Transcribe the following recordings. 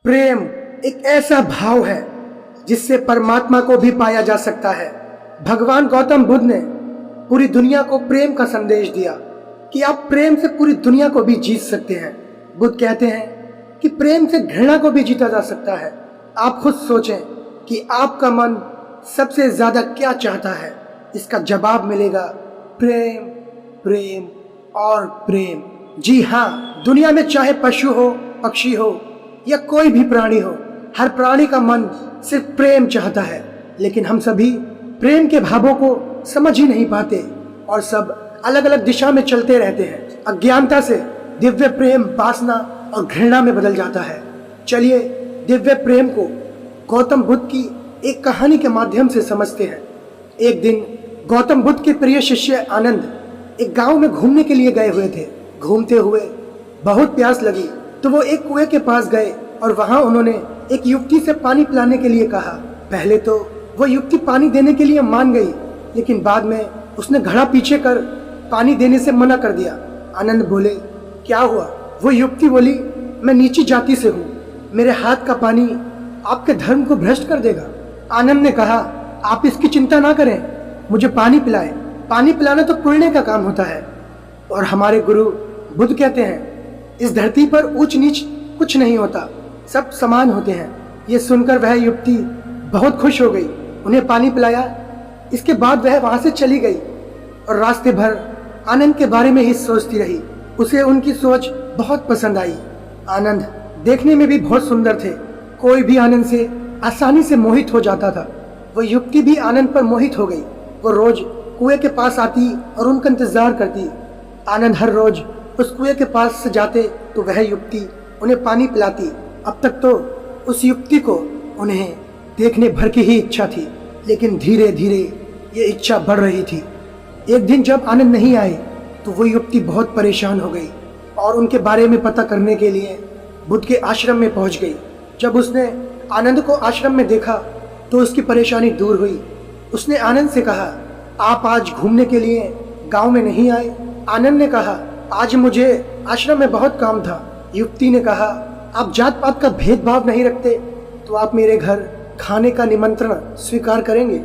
प्रेम एक ऐसा भाव है जिससे परमात्मा को भी पाया जा सकता है। भगवान गौतम बुद्ध ने पूरी दुनिया को प्रेम का संदेश दिया कि आप प्रेम से पूरी दुनिया को भी जीत सकते हैं। बुद्ध कहते हैं कि प्रेम से घृणा को भी जीता जा सकता है। आप खुद सोचें कि आपका मन सबसे ज्यादा क्या चाहता है। इसका जवाब मिलेगा प्रेम, प्रेम और प्रेम। जी हाँ, दुनिया में चाहे पशु हो, पक्षी हो या कोई भी प्राणी हो, हर प्राणी का मन सिर्फ प्रेम चाहता है। लेकिन हम सभी प्रेम के भावों को समझ ही नहीं पाते और सब अलग अलग दिशा में चलते रहते हैं। अज्ञानता से दिव्य प्रेम वासना और घृणा में बदल जाता है। चलिए दिव्य प्रेम को गौतम बुद्ध की एक कहानी के माध्यम से समझते हैं। एक दिन गौतम बुद्ध के प्रिय शिष्य आनंद एक गांव में घूमने के लिए गए हुए थे। घूमते हुए बहुत प्यास लगी तो वो एक कुएं के पास गए और वहां उन्होंने एक युवती से पानी पिलाने के लिए कहा। पहले तो वो युवती पानी देने के लिए मान गई, लेकिन बाद में उसने घड़ा पीछे कर पानी देने से मना कर दिया। आनंद बोले, क्या हुआ? वो युवती बोली, मैं नीची जाति से हूँ, मेरे हाथ का पानी आपके धर्म को भ्रष्ट कर देगा। आनंद ने कहा, आप इसकी चिंता ना करें, मुझे पानी पिलाएं। पानी पिलाना तो पुण्य का काम होता है। और हमारे गुरु बुद्ध कहते हैं, इस धरती पर ऊंच नीच कुछ नहीं होता, सब समान होते हैं। ये सुनकर वह युवती बहुत खुश हो गई, उन्हें पानी पिलाया। इसके बाद वह वहां से चली गई और रास्ते भर आनंद के बारे में ही सोचती रही। उसे उनकी सोच बहुत पसंद आई। आनंद देखने में भी बहुत सुंदर थे। कोई भी आनंद से आसानी से मोहित हो जाता था। वो युवती भी आनंद पर मोहित हो गई। वो रोज कुएं के पास आती और उनका इंतजार करती। आनंद हर रोज उस कुएं के पास से जाते तो वह युवती उन्हें पानी पिलाती। अब तक तो उस युवती को उन्हें देखने भर की ही इच्छा थी, लेकिन धीरे धीरे ये इच्छा बढ़ रही थी। एक दिन जब आनंद नहीं आए तो वो युवती बहुत परेशान हो गई और उनके बारे में पता करने के लिए बुद्ध के आश्रम में पहुंच गई। जब उसने आनंद को आश्रम में देखा तो उसकी परेशानी दूर हुई। उसने आनंद से कहा, आप आज घूमने के लिए गांव में नहीं आए? आनंद ने कहा, आज मुझे आश्रम में बहुत काम था। युवती ने कहा, आप जात पात का भेदभाव नहीं रखते तो आप मेरे घर खाने का निमंत्रण स्वीकार करेंगे?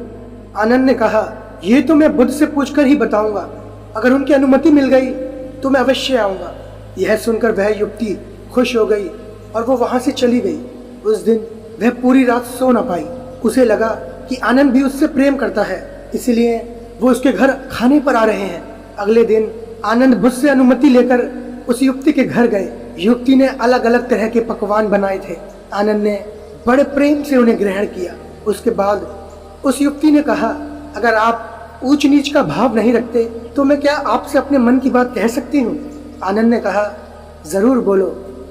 आनंद ने कहा, ये तो मैं बुद्ध से पूछकर ही बताऊंगा, अगर उनकी अनुमति मिल गई तो मैं अवश्य आऊंगा। यह सुनकर वह युवती खुश हो गई और वो वहां से चली गई। उस दिन वह पूरी रात सो न पाई। उसे लगा कि आनंद भी उससे प्रेम करता है, इसलिए वो उसके घर खाने पर आ रहे हैं। अगले दिन आनंद बुद्ध से अनुमति लेकर उस युवती के घर गए। युवती ने अलग अलग तरह के पकवान बनाए थे। आनंद ने बड़े प्रेम से उन्हें ग्रहण किया। उसके बाद उस युवती ने कहा, अगर आप ऊंच नीच का भाव नहीं रखते तो मैं क्या आपसे अपने मन की बात कह सकती हूँ? आनंद ने कहा, जरूर बोलो।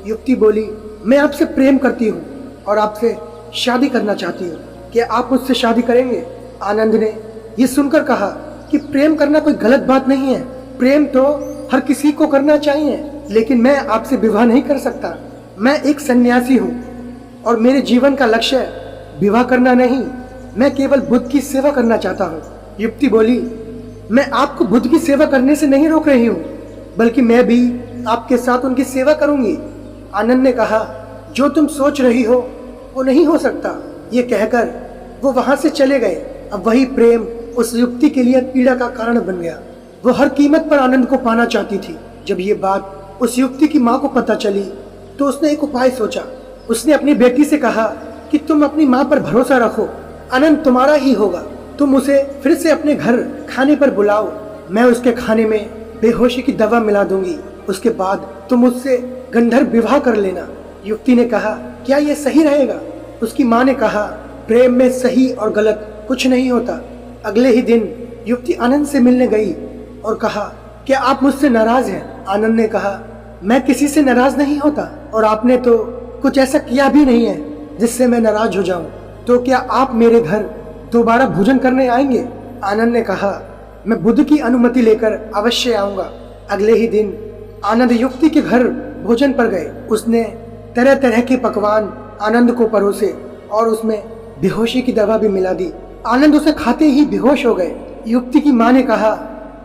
युवती बोली, मैं आपसे प्रेम करती हूँ और आपसे शादी करना चाहती हूँ, क्या आप मुझसे शादी करेंगे? आनंद ने ये सुनकर कहा कि प्रेम करना कोई गलत बात नहीं है, प्रेम तो हर किसी को करना चाहिए, लेकिन मैं आपसे विवाह नहीं कर सकता। मैं एक सन्यासी हूँ और मेरे जीवन का लक्ष्य विवाह करना नहीं, मैं केवल बुद्ध की सेवा करना चाहता हूँ। युवती बोली, मैं आपको बुद्ध की सेवा करने से नहीं रोक रही हूँ, बल्कि मैं भी आपके साथ उनकी सेवा करूंगी। आनंद ने कहा, जो तुम सोच रही हो वो नहीं हो सकता। ये कहकर वो वहां से चले गए। अब वही प्रेम उस युवती के लिए पीड़ा का कारण बन गया। वो हर कीमत पर आनंद को पाना चाहती थी। जब ये बात उस युवती की माँ को पता चली तो उसने एक उपाय सोचा। उसने अपनी बेटी से कहा कि तुम अपनी माँ पर भरोसा रखो, आनंद तुम्हारा ही होगा। तुम उसे फिर से अपने घर खाने पर बुलाओ, मैं उसके खाने में बेहोशी की दवा मिला दूंगी, उसके बाद तुम उससे गंधर्व विवाह कर लेना। युवती ने कहा, क्या ये सही रहेगा? उसकी माँ ने कहा, प्रेम में सही और गलत कुछ नहीं होता। अगले ही दिन युवती आनंद से मिलने गई और कहा, क्या आप मुझसे नाराज हैं? आनंद ने कहा, मैं किसी से नाराज नहीं होता और आपने तो कुछ ऐसा किया भी नहीं है जिससे मैं नाराज हो जाऊं। तो क्या आप मेरे घर दोबारा भोजन करने आएंगे? आनंद ने कहा, मैं बुद्ध की अनुमति लेकर अवश्य आऊंगा। अगले ही दिन आनंद युवती के घर भोजन पर गए। उसने तरह तरह के पकवान आनंद को परोसे और उसमें बेहोशी की दवा भी मिला दी। आनंद उसे खाते ही बेहोश हो गए। युवती की माँ ने कहा,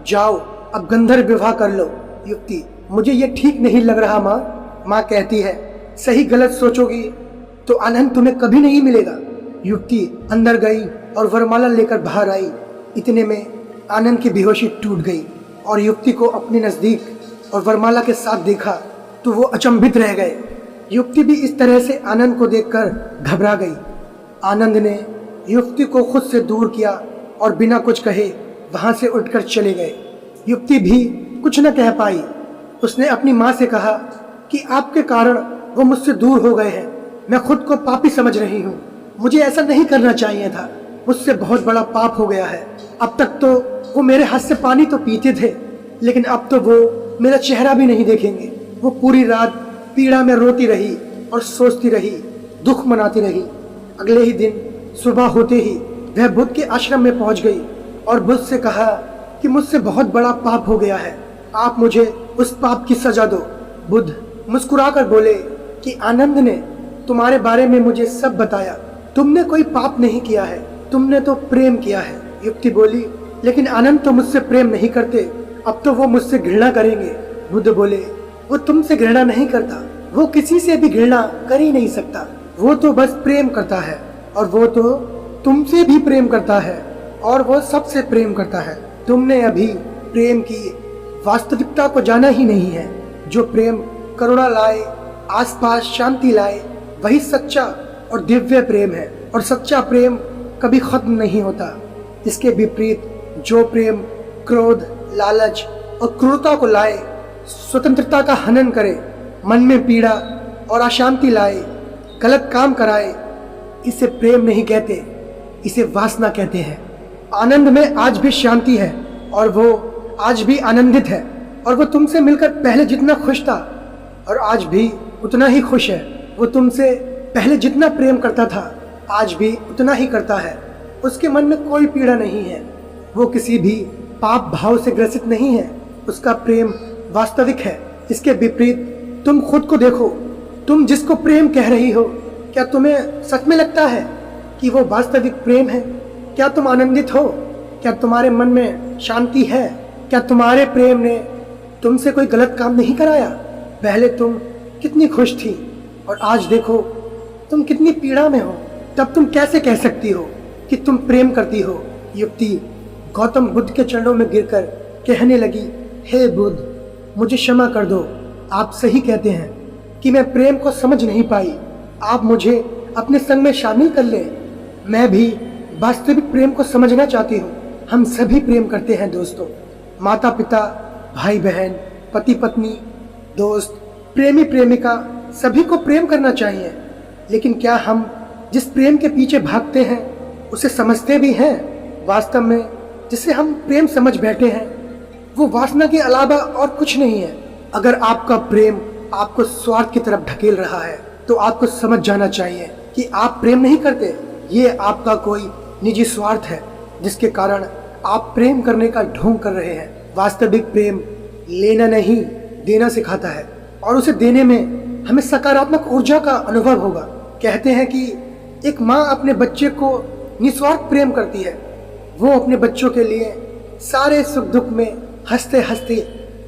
जाओ अब गंधर्व विवाह कर लो। युवती, मुझे ये ठीक नहीं लग रहा माँ। माँ कहती है, सही गलत सोचोगी तो आनंद तुम्हें कभी नहीं मिलेगा। युवती अंदर गई और वरमाला लेकर बाहर आई। इतने में आनंद की बेहोशी टूट गई और युवती को अपने नजदीक और वरमाला के साथ देखा तो वो अचंभित रह गए। युवती भी इस तरह से आनंद को देखकर घबरा गई। आनंद ने युवती को खुद से दूर किया और बिना कुछ कहे वहां से उठकर चले गए। युवती भी कुछ न कह पाई। उसने अपनी माँ से कहा कि आपके कारण वो मुझसे दूर हो गए हैं। मैं खुद को पापी समझ रही हूँ। मुझे ऐसा नहीं करना चाहिए था। मुझसे बहुत बड़ा पाप हो गया है। अब तक तो वो मेरे हाथ से पानी तो पीते थे, लेकिन अब तो वो मेरा चेहरा भी नहीं देखेंगे। वो पूरी रात पीड़ा में रोती रही और सोचती रही, दुख मनाती रही। अगले ही दिन सुबह होते ही वह बुद्ध के आश्रम में पहुंच गई और बुद्ध से कहा कि मुझसे बहुत बड़ा पाप हो गया है, आप मुझे उस पाप की सजा दो। बुद्ध मुस्कुराकर बोले कि आनंद ने तुम्हारे बारे में मुझे सब बताया। तुमने कोई पाप नहीं किया है, तुमने तो प्रेम किया है। युवती बोली, लेकिन आनंद तो मुझसे प्रेम नहीं करते, अब तो वो मुझसे घृणा करेंगे। बुद्ध बोले, वो तुमसे घृणा नहीं करता, वो किसी से भी घृणा कर ही नहीं सकता। वो तो बस प्रेम करता है और वो तो तुमसे भी प्रेम करता है और वो सबसे प्रेम करता है। तुमने अभी प्रेम की वास्तविकता को जाना ही नहीं है। जो प्रेम करुणा लाए, आसपास शांति लाए, वही सच्चा और दिव्य प्रेम है। और सच्चा प्रेम कभी खत्म नहीं होता। इसके विपरीत जो प्रेम क्रोध, लालच और क्रूरता को लाए, स्वतंत्रता का हनन करे, मन में पीड़ा और अशांति लाए, गलत काम कराए, इसे प्रेम नहीं कहते, इसे वासना कहते हैं। आनंद में आज भी शांति है और वो आज भी आनंदित है और वो तुमसे मिलकर पहले जितना खुश था और आज भी उतना ही खुश है। वो तुमसे पहले जितना प्रेम करता था आज भी उतना ही करता है। उसके मन में कोई पीड़ा नहीं है। वो किसी भी पाप भाव से ग्रसित नहीं है। उसका प्रेम वास्तविक है। इसके विपरीत तुम खुद को देखो। तुम जिसको प्रेम कह रही हो, क्या तुम्हें सच में लगता है कि वो वास्तविक प्रेम है? क्या तुम आनंदित हो? क्या तुम्हारे मन में शांति है? क्या तुम्हारे प्रेम ने तुमसे कोई गलत काम नहीं कराया? पहले तुम कितनी खुश थी और आज देखो तुम कितनी पीड़ा में हो। तब तुम कैसे कह सकती हो कि तुम प्रेम करती हो? युवती गौतम बुद्ध के चरणों में गिरकर कहने लगी, हे बुद्ध, मुझे क्षमा कर दो। आप सही कहते हैं कि मैं प्रेम को समझ नहीं पाई। आप मुझे अपने संग में शामिल कर लें। मैं भी वास्तविक प्रेम को समझना चाहती हूँ। हम सभी प्रेम करते हैं दोस्तों। माता पिता, भाई बहन, पति पत्नी, दोस्त, प्रेमी प्रेमिका, सभी को प्रेम करना चाहिए। लेकिन क्या हम जिस प्रेम के पीछे भागते हैं उसे समझते भी हैं? वास्तव में जिसे हम प्रेम समझ बैठे हैं वो वासना के अलावा और कुछ नहीं है। अगर आपका प्रेम आपको स्वार्थ की तरफ ढकेल रहा है तो आपको समझ जाना चाहिए कि आप प्रेम नहीं करते। ये आपका कोई निजी स्वार्थ है जिसके कारण आप प्रेम करने का ढोंग कर रहे हैं। वास्तविक प्रेम लेना नहीं, देना सिखाता है और उसे देने में हमें सकारात्मक ऊर्जा का अनुभव होगा। कहते हैं कि एक माँ अपने बच्चे को निस्वार्थ प्रेम करती है। वो अपने बच्चों के लिए सारे सुख दुख में हंसते हंसते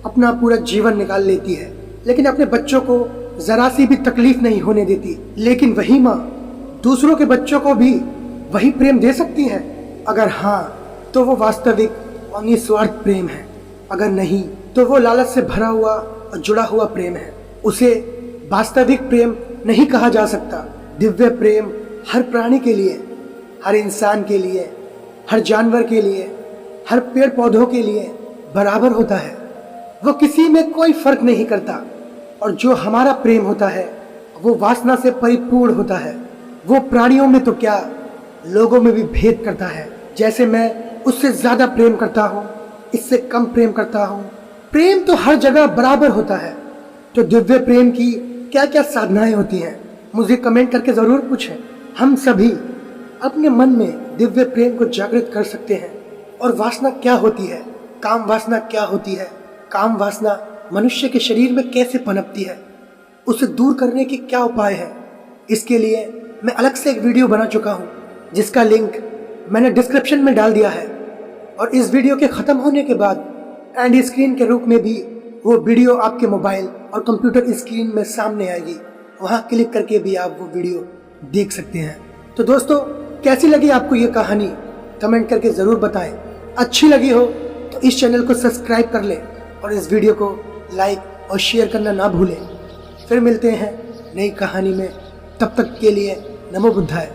अपना पूरा जीवन निकाल लेती है, लेकिन अपने बच्चों को जरा सी भी तकलीफ नहीं होने देती। लेकिन वही माँ दूसरों के बच्चों को भी वही प्रेम दे सकती है। अगर हाँ तो वो वास्तविक और निस्वार्थ प्रेम है। अगर नहीं तो वो लालच से भरा हुआ और जुड़ा हुआ प्रेम है। उसे वास्तविक प्रेम नहीं कहा जा सकता। दिव्य प्रेम हर प्राणी के लिए, हर इंसान के लिए, हर जानवर के लिए, हर पेड़ पौधों के लिए बराबर होता है। वो किसी में कोई फर्क नहीं करता। और जो हमारा प्रेम होता है वो वासना से परिपूर्ण होता है। वो प्राणियों में तो क्या, लोगों में भी भेद करता है। जैसे मैं उससे ज्यादा प्रेम करता हूँ, इससे कम प्रेम करता हूँ। प्रेम तो हर जगह बराबर होता है। तो दिव्य प्रेम की क्या क्या साधनाएं होती हैं, मुझे कमेंट करके जरूर पूछें। हम सभी अपने मन में दिव्य प्रेम को जागृत कर सकते हैं। और वासना क्या होती है, काम वासना क्या होती है, काम वासना मनुष्य के शरीर में कैसे पनपती है, उसे दूर करने के क्या उपाय है, इसके लिए मैं अलग से एक वीडियो बना चुका हूँ जिसका लिंक मैंने डिस्क्रिप्शन में डाल दिया है। और इस वीडियो के ख़त्म होने के बाद एंड स्क्रीन के रूप में भी वो वीडियो आपके मोबाइल और कंप्यूटर स्क्रीन में सामने आएगी। वहाँ क्लिक करके भी आप वो वीडियो देख सकते हैं। तो दोस्तों, कैसी लगी आपको ये कहानी कमेंट करके ज़रूर बताएं। अच्छी लगी हो तो इस चैनल को सब्सक्राइब कर लें और इस वीडियो को लाइक और शेयर करना ना भूलें। फिर मिलते हैं नई कहानी में, तब तक के लिए नमो बुद्धाय।